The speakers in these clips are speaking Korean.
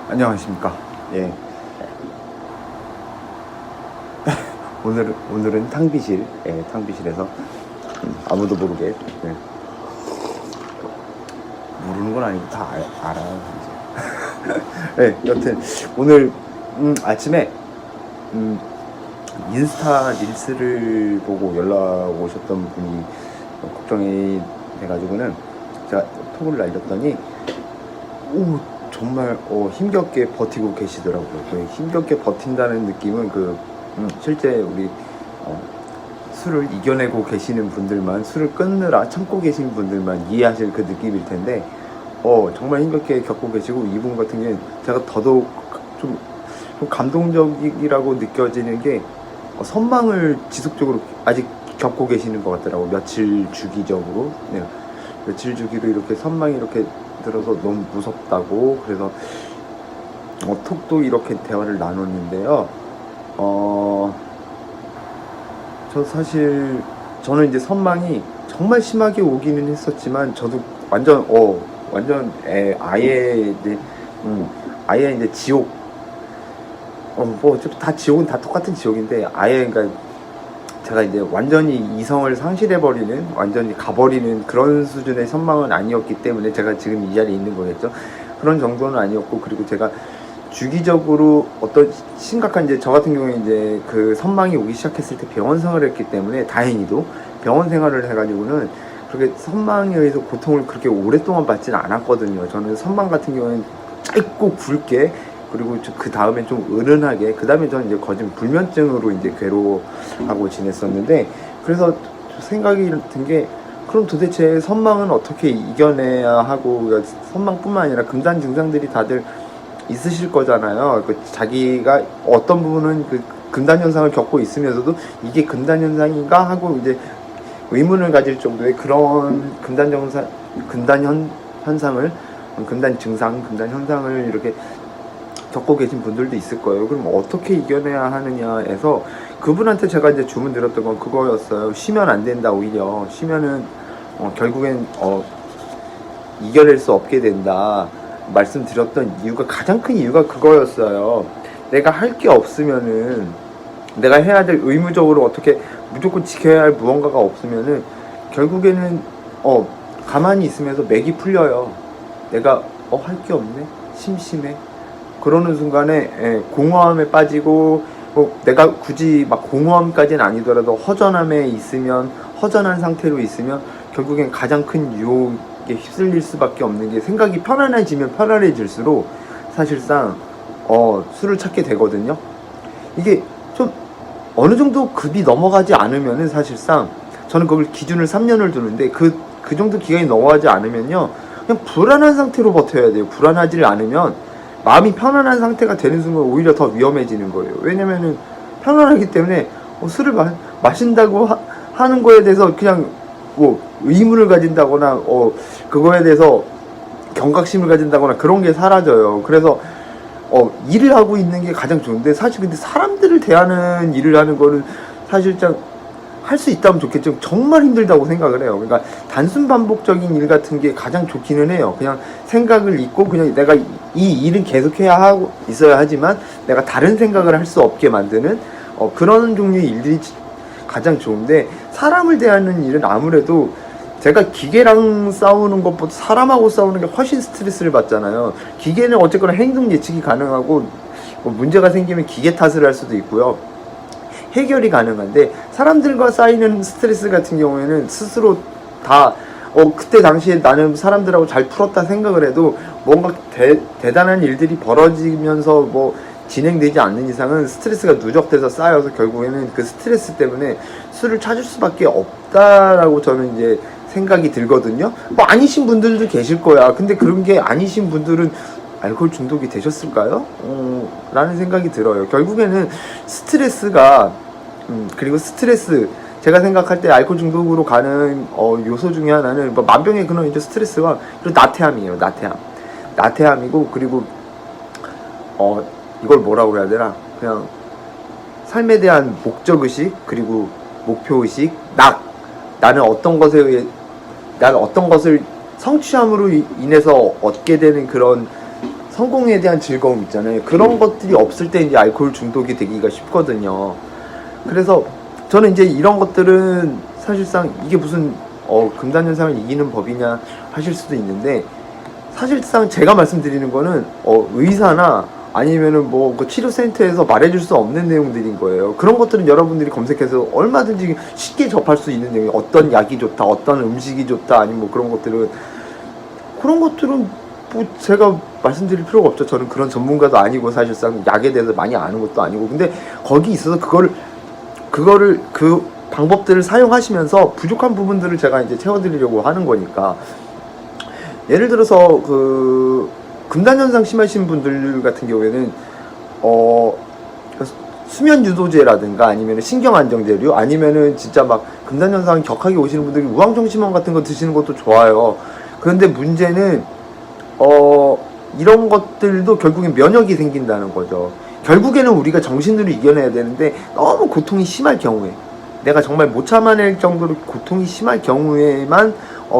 안녕하십니까. 예. 오늘은 탕비실, 탕비실에서 아무도 모르게, 모르는 건 아니고 다 알아요, 이제. 여튼 오늘 아침에 인스타 릴스를 보고 연락 오셨던 분이 걱정이 돼가지고는 제가 톡을 날렸더니 정말 힘겹게 버티고 계시더라고요. 힘겹게 버틴다는 느낌은 실제 우리 술을 이겨내고 계시는 분들만, 술을 끊느라 참고 계신 분들만 이해하실 그 느낌일 텐데 정말 힘겹게 겪고 계시고, 이분 같은 경우는 제가 더더욱 좀 감동적이라고 느껴지는 게 선망을 지속적으로 아직 겪고 계시는 것 같더라고요. 며칠 주기적으로, 며칠 주기로 이렇게 선망이 이렇게 들어서 너무 무섭다고. 그래서 톡도 이렇게 대화를 나눴는데요. 저는 이제 선망이 정말 심하게 오기는 했었지만, 저도 완전 아예 이제 지옥, 어차피 다 지옥은 다 똑같은 지옥인데, 그러니까 제가 이제 완전히 이성을 상실해버리는, 완전히 가버리는 그런 수준의 선망은 아니었기 때문에 제가 지금 이 자리에 있는 거겠죠. 그런 정도는 아니었고, 그리고 제가 주기적으로 어떤 심각한, 이제 저 같은 경우에 이제 그 선망이 오기 시작했을 때 병원 생활을 했기 때문에, 다행히도 병원 생활을 해가지고는 그렇게 선망에 의해서 고통을 그렇게 오랫동안 받지는 않았거든요. 저는 선망 같은 경우에는 짧고 굵게, 그리고 그 다음에 좀 은은하게, 그 다음에 저는 이제 거진 불면증으로 이제 괴로워하고 지냈었는데, 그래서 생각이 든 게, 그럼 도대체 선망은 어떻게 이겨내야 하고, 선망뿐만 아니라 금단 증상들이 다들 있으실 거잖아요. 자기가 어떤 부분은 그 금단 현상을 겪고 있으면서도 이게 금단 현상인가 하고 이제 의문을 가질 정도의 그런 금단 현상을, 금단 증상, 금단 현상을 이렇게 겪고 계신 분들도 있을 거예요. 그럼 어떻게 이겨내야 하느냐에서 그분한테 제가 이제 주문 드렸던 건 그거였어요. 쉬면 안 된다. 오히려 쉬면은 결국엔 이겨낼 수 없게 된다 말씀드렸던 이유가, 가장 큰 이유가 그거였어요. 내가 할 게 없으면은, 내가 해야 될, 의무적으로 어떻게 무조건 지켜야 할 무언가가 없으면은 결국에는 가만히 있으면서 맥이 풀려요. 내가 할 게 없네, 심심해, 그러는 순간에 공허함에 빠지고, 내가 굳이 막 공허함까지는 아니더라도 허전한 상태로 있으면 결국엔 가장 큰 유혹에 휩쓸릴 수밖에 없는 게, 생각이 편안해지면 편안해질수록 사실상 술을 찾게 되거든요. 이게 좀 어느 정도 급이 넘어가지 않으면은, 사실상 저는 그걸 기준을 3년을 두는데, 그 정도 기간이 넘어가지 않으면요, 그냥 불안한 상태로 버텨야 돼요. 불안하지를 않으면, 마음이 편안한 상태가 되는 순간 오히려 더 위험해지는 거예요. 왜냐면은 편안하기 때문에 술을 마신다고 하는 거에 대해서 그냥 의문을 가진다거나 그거에 대해서 경각심을 가진다거나 그런 게 사라져요. 그래서 일을 하고 있는 게 가장 좋은데, 사실 근데 사람들을 대하는 일을 하는 거는 사실상 할 수 있다면 좋겠지만 정말 힘들다고 생각을 해요. 그러니까 단순 반복적인 일 같은 게 가장 좋기는 해요. 그냥 생각을 잊고, 그냥 내가 이 일은 계속해야 하고 있어야 하지만 내가 다른 생각을 할 수 없게 만드는 그런 종류의 일들이 가장 좋은데, 사람을 대하는 일은 아무래도 제가 기계랑 싸우는 것보다 사람하고 싸우는 게 훨씬 스트레스를 받잖아요. 기계는 어쨌거나 행동 예측이 가능하고, 문제가 생기면 기계 탓을 할 수도 있고요, 해결이 가능한데, 사람들과 쌓이는 스트레스 같은 경우에는 스스로 다 그때 당시에 나는 사람들하고 잘 풀었다 생각을 해도, 뭔가 대단한 일들이 벌어지면서 진행되지 않는 이상은 스트레스가 누적돼서 쌓여서 결국에는 그 스트레스 때문에 술을 찾을 수밖에 없다라고 저는 이제 생각이 들거든요. 아니신 분들도 계실 거야. 근데 그런 게 아니신 분들은 알코올 중독이 되셨을까요? 라는 생각이 들어요. 결국에는 스트레스가, 그리고 제가 생각할 때 알코올 중독으로 가는 요소 중에 하나는 만병의 근원이죠. 스트레스와, 그리고 나태함이에요. 나태함이고, 그리고 이걸 뭐라고 해야 되나, 그냥 삶에 대한 목적의식, 그리고 목표의식, 나는 어떤 것을 성취함으로 인해서 얻게 되는 그런 성공에 대한 즐거움 있잖아요. 그런 것들이 없을 때 이제 알코올 중독이 되기가 쉽거든요. 그래서 저는 이제 이런 것들은 사실상 이게 무슨 금단현상을 이기는 법이냐 하실 수도 있는데, 사실상 제가 말씀드리는 거는 의사나 아니면은 뭐 그 치료센터에서 말해줄 수 없는 내용들인 거예요. 그런 것들은 여러분들이 검색해서 얼마든지 쉽게 접할 수 있는 내용, 어떤 약이 좋다, 어떤 음식이 좋다, 아니면 뭐 그런 것들은 뭐 제가 말씀드릴 필요가 없죠. 저는 그런 전문가도 아니고 사실상 약에 대해서 많이 아는 것도 아니고. 근데 거기 있어서 그거를 그 방법들을 사용하시면서 부족한 부분들을 제가 이제 채워드리려고 하는 거니까. 예를 들어서 그 금단현상 심하신 분들 같은 경우에는 수면 유도제라든가 아니면 신경 안정제류, 아니면은 진짜 막 금단현상 격하게 오시는 분들이 우황정심원 같은 거 드시는 것도 좋아요. 그런데 문제는 이런 것들도 결국엔 면역이 생긴다는 거죠. 결국에는 우리가 정신으로 이겨내야 되는데, 너무 고통이 심할 경우에, 내가 정말 못 참아낼 정도로 고통이 심할 경우에만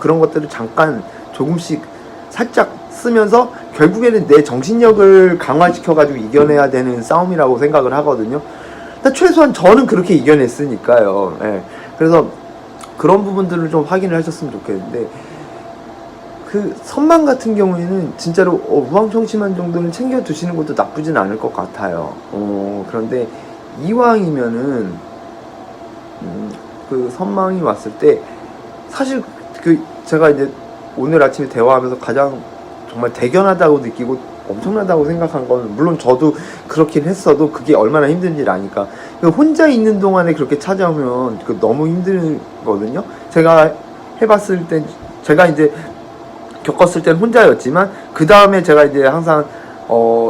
그런 것들을 잠깐 조금씩 살짝 쓰면서 결국에는 내 정신력을 강화시켜가지고 이겨내야 되는 싸움이라고 생각을 하거든요. 최소한 저는 그렇게 이겨냈으니까요. 예. 그래서 그런 부분들을 좀 확인을 하셨으면 좋겠는데, 그 선망 같은 경우에는 진짜로 우황청심환 정도는 챙겨 두시는 것도 나쁘진 않을 것 같아요. 그런데 이왕이면은 그 선망이 왔을 때, 사실 그 제가 이제 오늘 아침에 대화하면서 가장 정말 대견하다고 느끼고 엄청나다고 생각한 건, 물론 저도 그렇긴 했어도 그게 얼마나 힘든지를 아니까. 혼자 있는 동안에 그렇게 찾아오면 너무 힘들거든요. 제가 해봤을 때, 제가 이제 겪었을 땐 혼자였지만, 그 다음에 제가 이제 항상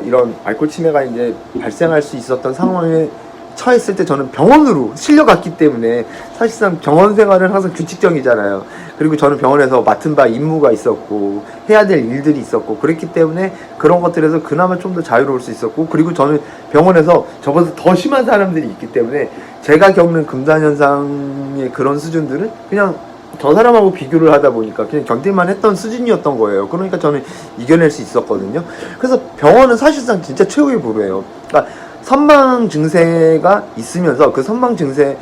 이런 알코올 치매가 이제 발생할 수 있었던 상황에 처했을 때 저는 병원으로 실려갔기 때문에, 사실상 병원 생활은 항상 규칙적이잖아요. 그리고 저는 병원에서 맡은 바 임무가 있었고 해야 될 일들이 있었고, 그랬기 때문에 그런 것들에서 그나마 좀 더 자유로울 수 있었고, 그리고 저는 병원에서 저보다 더 심한 사람들이 있기 때문에 제가 겪는 금단현상의 그런 수준들은 그냥 저 사람하고 비교를 하다 보니까 그냥 견딜만 했던 수준이었던 거예요. 그러니까 저는 이겨낼 수 있었거든요. 그래서 병원은 사실상 진짜 최후의 보루예요. 그러니까 선망 증세가 있으면서 그 선망 증세를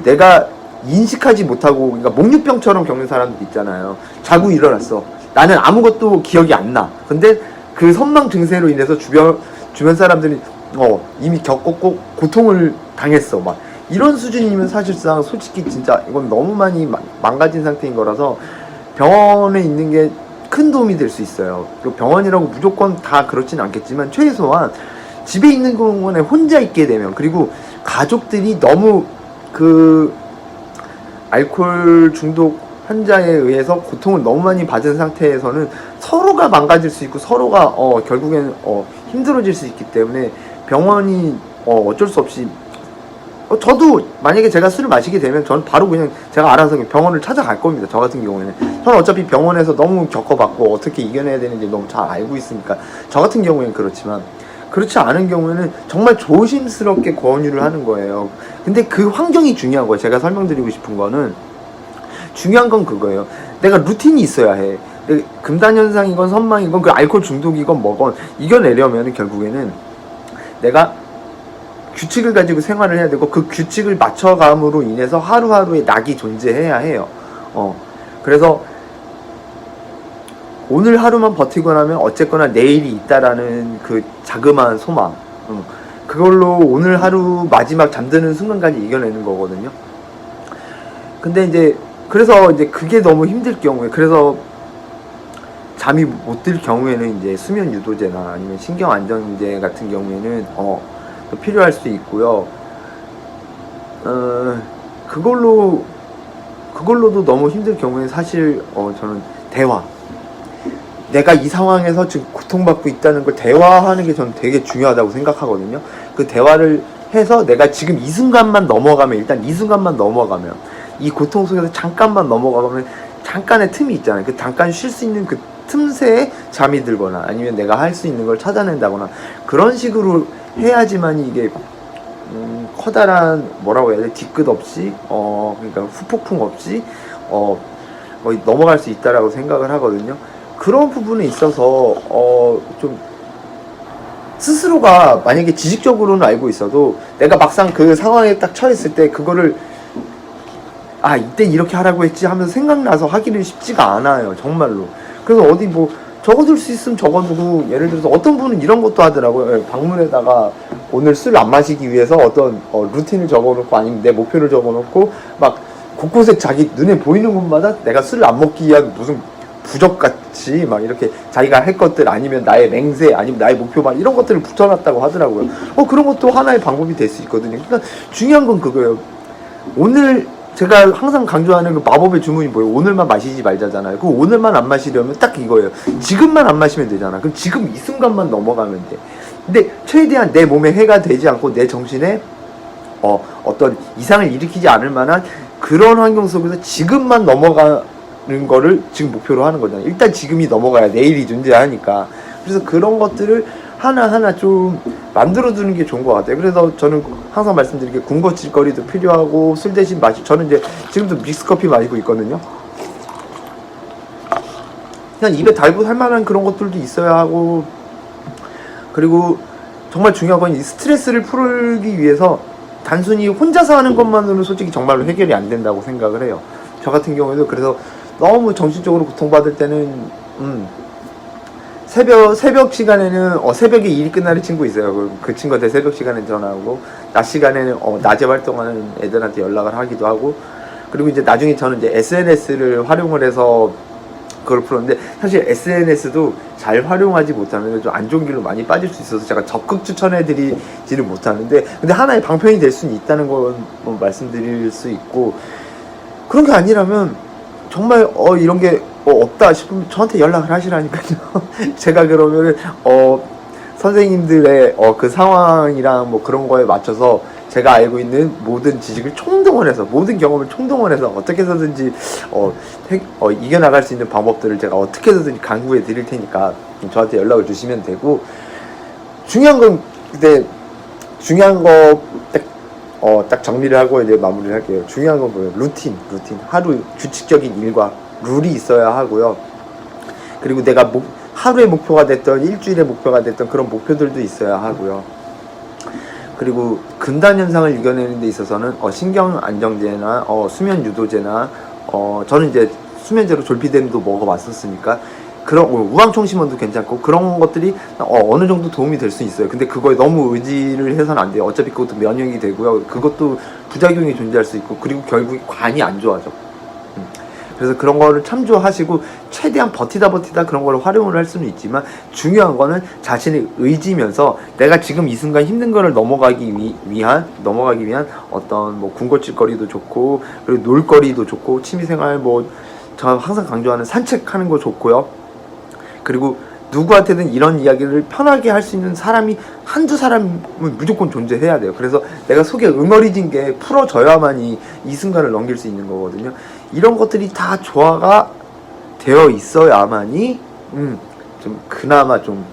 내가 인식하지 못하고, 그러니까 목류병처럼 겪는 사람들 있잖아요. 자고 일어났어. 나는 아무것도 기억이 안 나. 근데 그 선망 증세로 인해서 주변 사람들이 이미 겪었고 고통을 당했어. 막 이런 수준이면 사실상 솔직히 진짜 이건 너무 많이 망가진 상태인 거라서 병원에 있는 게 큰 도움이 될 수 있어요. 병원이라고 무조건 다 그렇진 않겠지만, 최소한 집에 있는 동안에 혼자 있게 되면, 그리고 가족들이 너무 그 알코올 중독 환자에 의해서 고통을 너무 많이 받은 상태에서는 서로가 망가질 수 있고, 서로가 결국엔 힘들어질 수 있기 때문에 병원이 어쩔 수 없이, 저도 만약에 제가 술을 마시게 되면 저는 바로 그냥 제가 알아서 병원을 찾아갈 겁니다. 저 같은 경우에는 저는 어차피 병원에서 너무 겪어봤고 어떻게 이겨내야 되는지 너무 잘 알고 있으니까. 저 같은 경우에는 그렇지만, 그렇지 않은 경우에는 정말 조심스럽게 권유를 하는 거예요. 근데 그 환경이 중요한 거예요. 제가 설명드리고 싶은 거는, 중요한 건 그거예요. 내가 루틴이 있어야 해. 금단현상이건 선망이건 그 알코올 중독이건 뭐건 이겨내려면 결국에는 내가 규칙을 가지고 생활을 해야 되고, 그 규칙을 맞춰감으로 인해서 하루하루의 낙이 존재해야 해요. 그래서 오늘 하루만 버티고 나면 어쨌거나 내일이 있다라는 그 자그마한 소망, 그걸로 오늘 하루 마지막 잠드는 순간까지 이겨내는 거거든요. 근데 이제 그래서 이제 그게 너무 힘들 경우에, 그래서 잠이 못 들 경우에는 이제 수면 유도제나 아니면 신경 안정제 같은 경우에는 필요할 수 있고요. 그걸로도 너무 힘들 경우에 사실 저는 대화, 내가 이 상황에서 지금 고통받고 있다는 걸 대화하는 게 저는 되게 중요하다고 생각하거든요. 그 대화를 해서 내가 지금 이 순간만 넘어가면, 일단 이 순간만 넘어가면, 이 고통 속에서 잠깐만 넘어가면 잠깐의 틈이 있잖아요. 그 잠깐 쉴 수 있는 그 틈새에 잠이 들거나 아니면 내가 할 수 있는 걸 찾아낸다거나, 그런 식으로 해야지만 이게 커다란 뭐라고 해야 돼, 뒤끝 없이 그러니까 후폭풍 없이 넘어갈 수 있다라고 생각을 하거든요. 그런 부분에 있어서 좀 스스로가 만약에 지식적으로는 알고 있어도 내가 막상 그 상황에 딱 처했을 때 그거를 이때 이렇게 하라고 했지 하면서 생각나서 하기는 쉽지가 않아요, 정말로. 그래서 어디 뭐 적어둘 수 있으면 적어두고, 예를 들어서 어떤 분은 이런 것도 하더라고요. 방문에다가 오늘 술 안 마시기 위해서 어떤 루틴을 적어놓고, 아니면 내 목표를 적어놓고 막 곳곳에 자기 눈에 보이는 곳마다 내가 술을 안 먹기 위한 무슨 부적같이 막 이렇게 자기가 할 것들, 아니면 나의 맹세, 아니면 나의 목표 막 이런 것들을 붙여놨다고 하더라고요. 그런 것도 하나의 방법이 될 수 있거든요. 그러니까 중요한 건 그거예요. 오늘 제가 항상 강조하는 그 마법의 주문이 뭐예요? 오늘만 마시지 말자잖아요. 그 오늘만 안 마시려면 딱 이거예요. 지금만 안 마시면 되잖아. 그럼 지금 이 순간만 넘어가면 돼. 근데 최대한 내 몸에 해가 되지 않고 내 정신에 어떤 이상을 일으키지 않을 만한 그런 환경 속에서 지금만 넘어가는 거를 지금 목표로 하는 거잖아요. 일단 지금이 넘어가야 내일이 존재하니까. 그래서 그런 것들을 하나하나 좀 만들어두는 게 좋은 것 같아요. 그래서 저는 항상 말씀드리게 군것질거리도 필요하고, 술 대신 저는 이제 지금도 믹스커피 마시고 있거든요. 그냥 입에 달고 살 만한 그런 것들도 있어야 하고, 그리고 정말 중요한 건 이 스트레스를 풀기 위해서 단순히 혼자서 하는 것만으로는 솔직히 정말로 해결이 안 된다고 생각을 해요. 저 같은 경우에도 그래서 너무 정신적으로 고통받을 때는 새벽 시간에는 새벽에 일이 끝나는 친구 있어요. 그 친구한테 새벽 시간에 전화하고, 낮 시간에는 낮에 활동하는 애들한테 연락을 하기도 하고, 그리고 이제 나중에 저는 이제 SNS를 활용을 해서 그걸 풀었는데, 사실 SNS도 잘 활용하지 못하면 좀 안 좋은 길로 많이 빠질 수 있어서 제가 적극 추천해드리지는 못하는데, 근데 하나의 방편이 될 수는 있다는 건 말씀드릴 수 있고, 그런 게 아니라면 정말 이런 게 없다 싶으면 저한테 연락을 하시라니까요. 제가 그러면은 선생님들의 그 상황이랑 뭐 그런 거에 맞춰서 제가 알고 있는 모든 지식을 총동원해서, 모든 경험을 총동원해서 어떻게 해서든지 이겨나갈 수 있는 방법들을 제가 어떻게 해서든지 강구해 드릴 테니까 저한테 연락을 주시면 되고, 중요한 건 근데 중요한 거 딱 정리를 하고 이제 마무리를 할게요. 중요한 건 뭐예요? 루틴. 하루 규칙적인 일과 룰이 있어야 하고요. 그리고 내가 하루의 목표가 됐던, 일주일의 목표가 됐던 그런 목표들도 있어야 하고요. 그리고 금단 현상을 이겨내는 데 있어서는 신경 안정제나 수면 유도제나 저는 이제 수면제로 졸피뎀도 먹어봤었으니까 그런 우황청심원도 괜찮고, 그런 것들이 어느 정도 도움이 될 수 있어요. 근데 그거에 너무 의지를 해서는 안 돼요. 어차피 그것도 면역이 되고요. 그것도 부작용이 존재할 수 있고, 그리고 결국 관이 안 좋아져. 그래서 그런 거를 참조하시고 최대한 버티다 그런 걸 활용을 할 수는 있지만, 중요한 거는 자신의 의지면서 내가 지금 이 순간 힘든 거를 넘어가기 위한 어떤 뭐 군것질거리도 좋고, 그리고 놀거리도 좋고, 취미생활 저 항상 강조하는 산책하는 거 좋고요. 그리고 누구한테든 이런 이야기를 편하게 할 수 있는 사람이 한두 사람은 무조건 존재해야 돼요. 그래서 내가 속에 응어리진 게 풀어져야만이 이 순간을 넘길 수 있는 거거든요. 이런 것들이 다 조화가 되어 있어야만이 좀 그나마 좀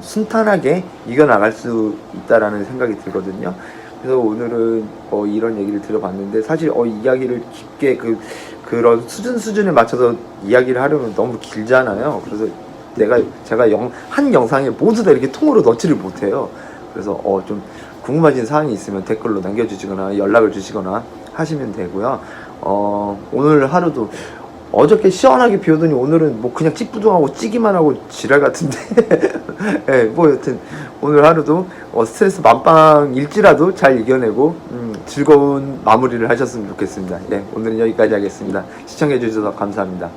순탄하게 이겨나갈 수 있다라는 생각이 들거든요. 그래서 오늘은 이런 얘기를 들어봤는데, 사실 이야기를 깊게 그런 수준에 맞춰서 이야기를 하려면 너무 길잖아요. 그래서 제가 한 영상에 모두 다 이렇게 통으로 넣지를 못해요. 그래서 좀 궁금하신 사항이 있으면 댓글로 남겨주시거나 연락을 주시거나 하시면 되고요. 오늘 하루도 어저께 시원하게 비 오더니 오늘은 뭐 그냥 찌뿌둥하고 찌기만 하고 지랄 같은데 네, 여튼 오늘 하루도 스트레스 만빵일지라도 잘 이겨내고 즐거운 마무리를 하셨으면 좋겠습니다. 네, 오늘은 여기까지 하겠습니다. 시청해 주셔서 감사합니다.